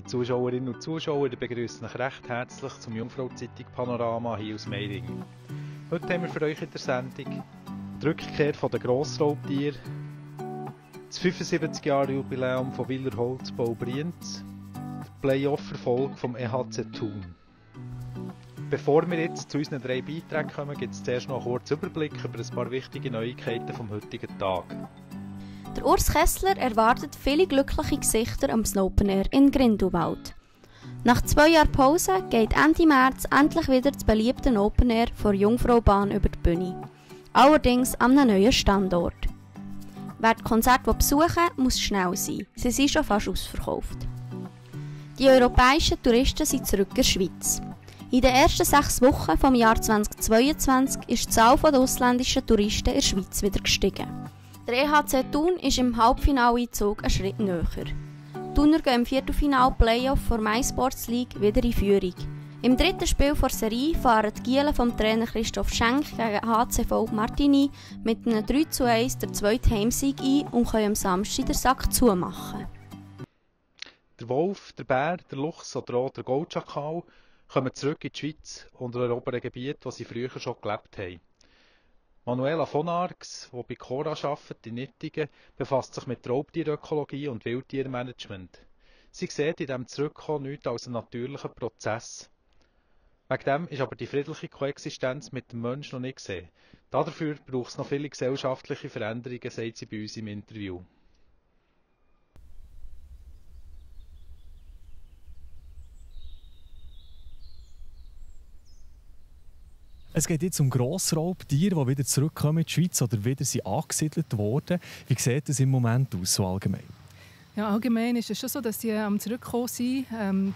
Liebe Zuschauerinnen und Zuschauer, ich begrüße euch recht herzlich zum Jungfrau-Zeitung Panorama hier aus Meiringen. Heute haben wir für euch in der Sendung die Rückkehr der Grossraubtiere, das 75-Jahre-Jubiläum von Wilerholzbau Brienz, der Playoff-Erfolg vom EHC Thun. Bevor wir jetzt zu unseren 3 Beiträgen kommen, gibt es zuerst noch einen kurzen Überblick über ein paar wichtige Neuigkeiten vom heutigen Tag. Der Urs Kessler erwartet viele glückliche Gesichter am Open Air in Grindelwald. Nach 2 Jahren Pause geht Ende März endlich wieder das beliebte Open Air vor Jungfraubahn über die Bühne. Allerdings an einem neuen Standort. Wer das Konzert besuchen will, muss schnell sein. Sie sind schon fast ausverkauft. Die europäischen Touristen sind zurück in der Schweiz. In den ersten 6 Wochen des Jahres 2022 ist die Zahl der ausländischen Touristen in der Schweiz wieder gestiegen. Der EHC Thun ist im Halbfinaleinzug einen Schritt näher. Die Thuner gehen im Viertelfinal-Playoff der MySports League wieder in Führung. Im 3. Spiel der Serie fahren die Gielen vom Trainer Christoph Schenk gegen HCV Martigny mit einem 3:1 der zweiten Heimsieg ein und können am Samstag den Sack zumachen. Der Wolf, der Bär, der Luchs oder auch der Goldschakal kommen zurück in die Schweiz und erobern Gebiete, wo sie früher schon gelebt haben. Manuela von Arx, die bei Cora arbeitet in Nittingen, befasst sich mit Raubtierökologie und Wildtiermanagement. Sie sieht in diesem Zurückkommen nichts als einen natürlichen Prozess. Wegen dem ist aber die friedliche Koexistenz mit dem Menschen noch nicht gesehen. Dafür braucht es noch viele gesellschaftliche Veränderungen, sagt sie bei uns im Interview. Es geht jetzt um Grossraubtiere, die wieder zurückkommen in die Schweiz oder wieder sind angesiedelt worden. Wie sieht das im Moment aus, so allgemein? Ja, allgemein ist es schon so, dass sie am Zurückkommen sind.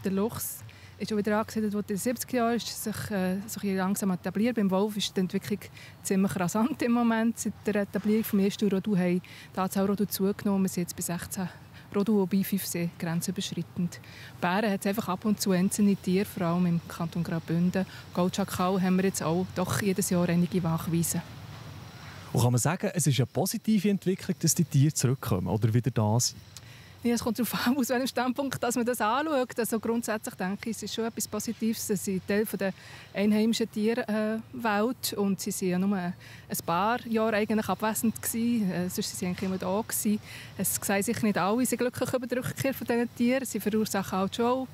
Der Luchs ist schon wieder angesiedelt worden in den 70er Jahren, ist sich langsam etabliert. Beim Wolf ist die Entwicklung ziemlich rasant im Moment. Seit der Etablierung vom ersten Rodu haben die Anzahl Rodu zugenommen. Wir sind jetzt bei 16 Rodu, wobei 5 sehr grenzüberschreitend. Bären hat es einfach ab und zu einzelne Tiere, vor allem im Kanton Graubünden. Goldschakal haben wir jetzt auch doch jedes Jahr einige Wachweisen. Und kann man sagen, es ist eine positive Entwicklung, dass die Tiere zurückkommen oder wieder da sind? Ja, es kommt darauf an, aus welchem Standpunkt dass man das anschaut. Also grundsätzlich denke ich, es ist schon etwas Positives. Sie sind Teil der einheimischen Tierwelt und sie waren ja nur ein paar Jahre eigentlich abwesend gewesen. Sonst waren sie eigentlich immer da gewesen. Es sagen sich nicht alle, sind glücklich über die Rückkehr von diesen Tieren. Sie verursachen halt schon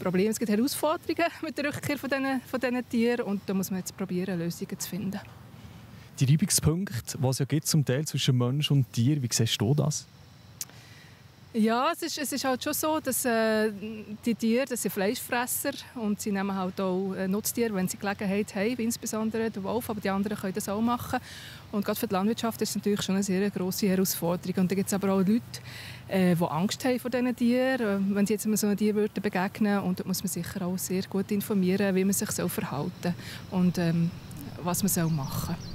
Probleme. Es gibt Herausforderungen mit der Rückkehr von diesen Tieren und da muss man jetzt probieren, Lösungen zu finden. Die Reibungspunkte, die es ja gibt, zum Teil zwischen Mensch und Tier, wie siehst du das? Ja, es ist halt schon so, dass die Tiere, das sind Fleischfresser und sie nehmen halt auch Nutztiere, wenn sie Gelegenheit haben, wie insbesondere der Wolf, aber die anderen können das auch machen. Und gerade für die Landwirtschaft ist es natürlich schon eine sehr grosse Herausforderung. Und da gibt es aber auch Leute, die Angst haben vor diesen Tieren, wenn sie jetzt so einem Tier begegnen. Und da muss man sicher auch sehr gut informieren, wie man sich verhalten soll und was man machen soll.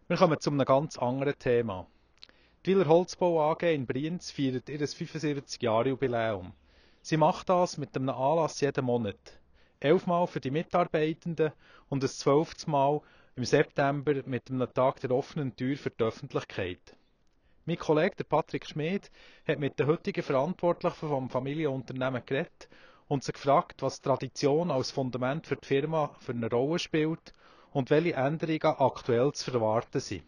Wir kommen zu einem ganz anderen Thema. Die Wilerholzbau AG in Brienz feiert ihr 75-Jahre-Jubiläum. Sie macht das mit einem Anlass jeden Monat. 11 Mal für die Mitarbeitenden und ein 12. Mal im September mit einem Tag der offenen Tür für die Öffentlichkeit. Mein Kollege der Patrick Schmid hat mit den heutigen Verantwortlichen vom Familienunternehmen geredet und sie gefragt, was Tradition als Fundament für die Firma für eine Rolle spielt und welche Änderungen aktuell zu erwarten sind.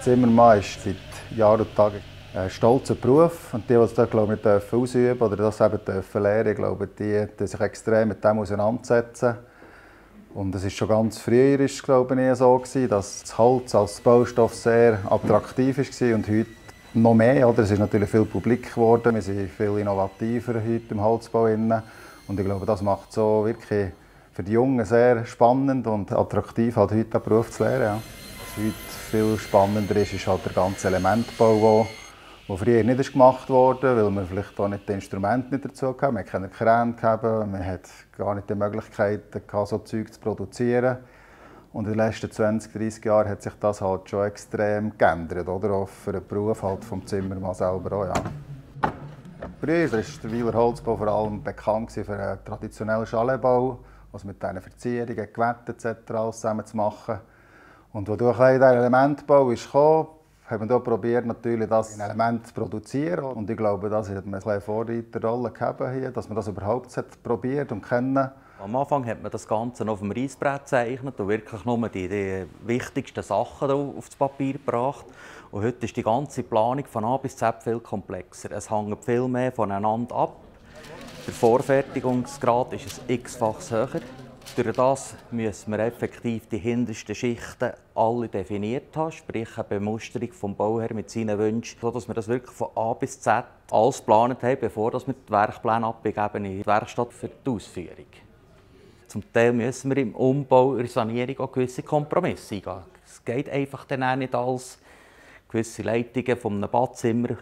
Zimmermann ist seit Jahren und Tagen ein stolzer Beruf. Und die das dort, glaube ich, ausüben dürfen oder das eben lernen, glaube die sich extrem mit dem auseinandersetzen. Und es ist schon ganz früher glaube ich, so gewesen, dass das Holz als Baustoff sehr attraktiv war und heute noch mehr. Oder? Es ist natürlich viel publik geworden. Wir sind viel innovativer heute im Holzbau. Und ich glaube, das macht so wirklich für die Jungen sehr spannend und attraktiv, halt heute den Beruf zu lernen. Ja. Was heute viel spannender ist halt der ganze Elementbau, der früher nicht gemacht wurde, weil man vielleicht auch nicht die Instrumente nicht dazu hatte. Man hatte keine Kräne, man hatte gar nicht die Möglichkeit, so Zeug zu produzieren. Und in den letzten 20, 30 Jahren hat sich das halt schon extrem geändert, oder? Auch für den Beruf halt vom Zimmermann selber auch, ja. Früher war der Wilerholzbau vor allem bekannt für einen traditionellen Chaletbau, also mit diesen Verzierungen, Gewänden etc. zusammen zu machen. Und wodurch der Elementbau ist gekommen, haben wir hier probiert, natürlich das Element zu produzieren. Und ich glaube, das hat mir eine Vorreiterrolle gegeben hier, dass man das überhaupt probiert und kennen. Am Anfang hat man das Ganze auf dem Reissbrett gezeichnet und wirklich nur die wichtigsten Sachen auf das Papier gebracht. Und heute ist die ganze Planung von A bis Z viel komplexer. Es hängt viel mehr voneinander ab. Der Vorfertigungsgrad ist ein x-faches höher. Durch das müssen wir effektiv die hintersten Schichten alle definiert haben, sprich eine Bemusterung vom Bauherr mit seinen Wünschen, sodass wir das wirklich von A bis Z alles geplant haben, bevor wir die Werkpläne abgeben in die Werkstatt für die Ausführung. Zum Teil müssen wir im Umbau, in der Sanierung auch gewisse Kompromisse eingehen. Es geht einfach dann auch nicht alles. Gewisse Leitungen von einem Badzimmer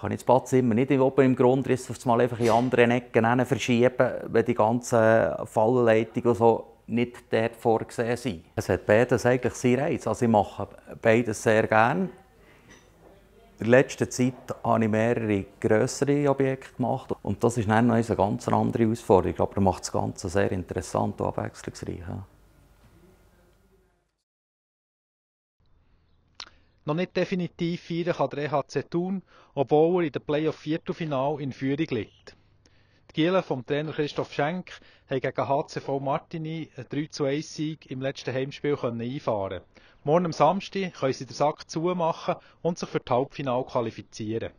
kann ich das Badzimmer nicht oben im Grundriss auf mal einfach in anderen Ecken verschieben, wenn die ganzen Fallleitungen und so nicht dort vorgesehen sind. Es hat beides eigentlich seinen Reiz. Also ich mache beides sehr gerne. In der letzten Zeit habe ich mehrere grössere Objekte gemacht und das ist dann noch eine ganz andere Herausforderung, aber macht das Ganze sehr interessant und abwechslungsreich. Ja. Noch nicht definitiv feiern kann der EHC Thun, obwohl er in der Playoff-Viertelfinale in Führung liegt. Die Gielen vom Trainer Christoph Schenk haben gegen HCV Martigny einen 3:1-Sieg im letzten Heimspiel einfahren. Morgen am Samstag können sie den Sack zumachen und sich für das Halbfinale qualifizieren.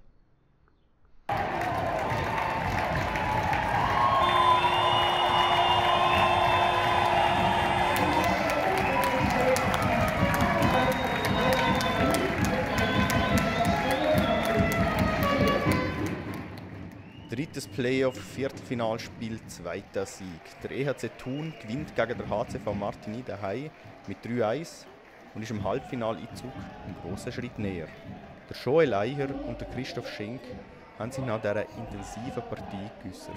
Drittes Playoff-Viertelfinalspiel, zweiter Sieg. Der EHC Thun gewinnt gegen den HCV Martigny daheim mit 3:1 und ist im Halbfinaleinzug einen grossen Schritt näher. Der Joel Eicher und der Christoph Schenk haben sich nach dieser intensiven Partie geäußert.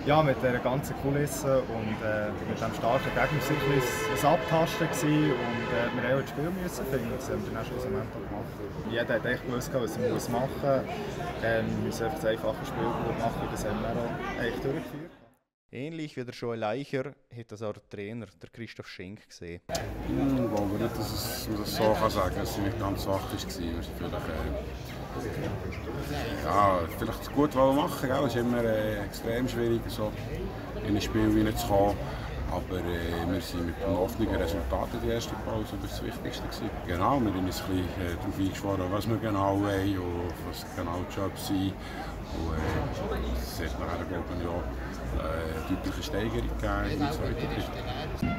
Ja, mit dieser ganzen Kulisse und mit dem starken Gegner war es ein Abtasten gewesen und wir haben das Spiel müssen finden. Das haben wir dann auch schlussendlich gemacht. Jeder hat echt gewusst, was er machen muss. Wir müssen einfach das einfache Spiel gut machen und das haben wir auch echt durchgeführt. Ähnlich wie der Joel Eicher hat das auch der Trainer, der Christoph Schenk, gesehen. Ich glaube nicht, dass man das so sagen kann, dass es nicht ganz schwach war. Vielleicht gut machen, gell? Es ist immer extrem schwierig, so in ein Spiel hineinzukommen. Aber wir sind mit einem offenen Resultat in der ersten Pause das Wichtigste gewesen. Genau, wir haben uns ein bisschen darauf eingeschworen, was wir genau wollen und was genau die Jobs sind. Und es hat nachher, glaube ich, auch eine deutliche Steigerung gegeben in der zweiten Drittel.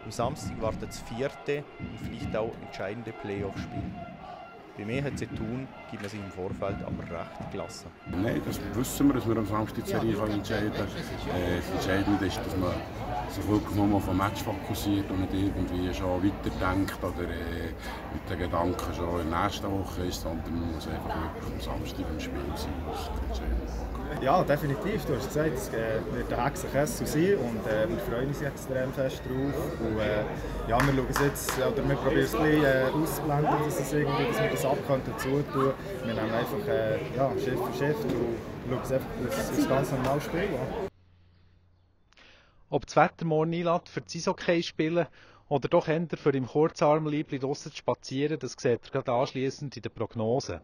Am Samstag wartet das vierte und vielleicht auch entscheidende Playoff-Spiel. Beim EHC Thun gibt man sich im Vorfeld aber recht gelassen. Nein, das wissen wir, dass wir am Samstag die Serie entscheiden können. Das Entscheidende ist, dass man sich wirklich nur auf ein Match fokussiert und nicht irgendwie schon weiterdenkt oder mit den Gedanken schon in der nächsten Woche ist, sondern man muss einfach wirklich am Samstag im Spiel sein. Ja, definitiv. Du hast gesagt, es wird ein Hexenkessel sein und wir freuen uns extrem fest drauf. Und, ja, wir schauen es jetzt, oder wir probieren es ein bisschen auszublenden, dass wir das ab zutun können. Wir nehmen einfach Schiff für Schiff und schauen es einfach das ganz normale Spiel an. Ob das Wetter morgen einlädt für das Eishockey spielen oder doch eher für im Kurzarmliebli draussen zu spazieren, das seht ihr gerade anschliessend in der Prognose.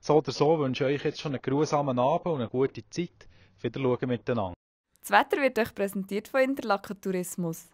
So oder so wünsche ich euch jetzt schon einen grusamen Abend und eine gute Zeit. Wieder schauen miteinander. Das Wetter wird euch präsentiert von Interlaken Tourismus.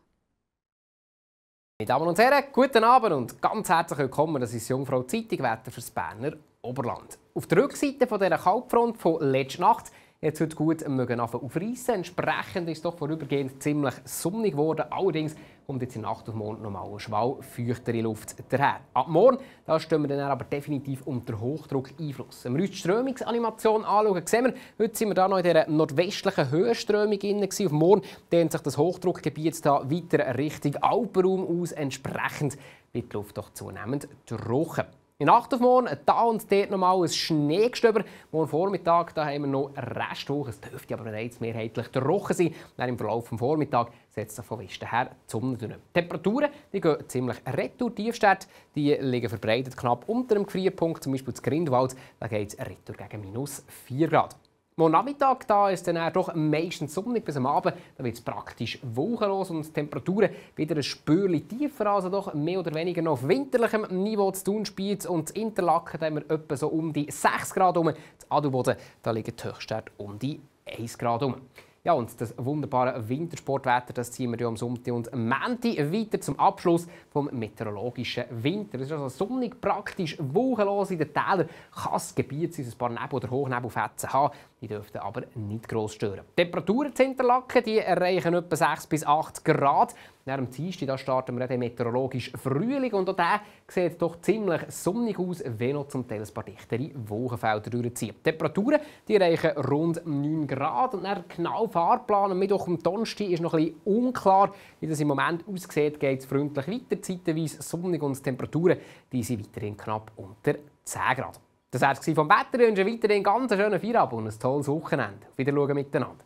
Meine Damen und Herren, guten Abend und ganz herzlich willkommen. Das ist Jungfrau Zeitung Wetter fürs Berner Oberland. Auf der Rückseite von dieser Kaltfront von letzter Nacht jetzt heute gut aufreissen. Entsprechend ist es doch vorübergehend ziemlich sonnig geworden. Allerdings kommt jetzt in Nacht auf morgen nochmal eine schwal feuchtere Luft daher. Ab morgen da stehen wir dann aber definitiv unter Hochdruck-Einfluss. Wenn wir uns die Strömungsanimation anschauen, sehen wir, heute sind wir da noch in dieser nordwestlichen Höhenströmung drin. Auf morgen dehnt sich das Hochdruckgebiet da weiter Richtung Alpenraum aus. Entsprechend wird die Luft doch zunehmend trocken. In Nacht auf morgen, da und dort nochmal ein Schneegestöber. Morgen Vormittag da haben wir noch Restwoche. Es dürfte aber bereits mehrheitlich trocken sein. Dann im Verlauf des Vormittags setzt sich von Westen her die Sonne durch. Die Temperaturen die gehen ziemlich retour. Tiefstädte die liegen verbreitet knapp unter dem Gefrierpunkt. Zum Beispiel in Grindelwald geht es retour gegen -4 Grad. Am Nachmittag da ist dann doch meistens sonnig bis am Abend. Da wird es praktisch wolkenlos und die Temperaturen wieder ein Spürchen tiefer, also doch mehr oder weniger noch auf winterlichem Niveau zu tun spielt. Und in Interlaken haben wir etwa so um die 6 Grad rum. In Adelboden da liegen die Höchstwerte um die 1 Grad rum. Ja, und das wunderbare Wintersportwetter, das ziehen wir ja am Sonntag und am Montag weiter zum Abschluss vom meteorologischen Winter. Es ist also sonnig, praktisch wolkenlos in den Tälern. Kann das Gebiet ein paar Nebel- oder Hochnebelfetzen haben. Die dürften aber nicht gross stören. Die Temperaturen zu Interlaken die erreichen etwa 6 bis 8 Grad. Nach dem Dienstag starten wir den meteorologisch Frühling und auch der sieht doch ziemlich sonnig aus, wenn noch zum Teil ein paar dichtere Wolkenfelder durchziehen. Die Temperaturen die erreichen rund 9 Grad und nach genau Fahrplan am Mittwoch und Donnerstag ist noch ein bisschen unklar, wie das im Moment aussieht. Geht es freundlich weiter, zeitweise sonnig und die Temperaturen die sind weiterhin knapp unter 10 Grad. Das war es vom Wetter. Ich wünsche weiterhin einen ganz schönen Feierabend und ein tolles Wochenende. Auf Wiedersehen miteinander.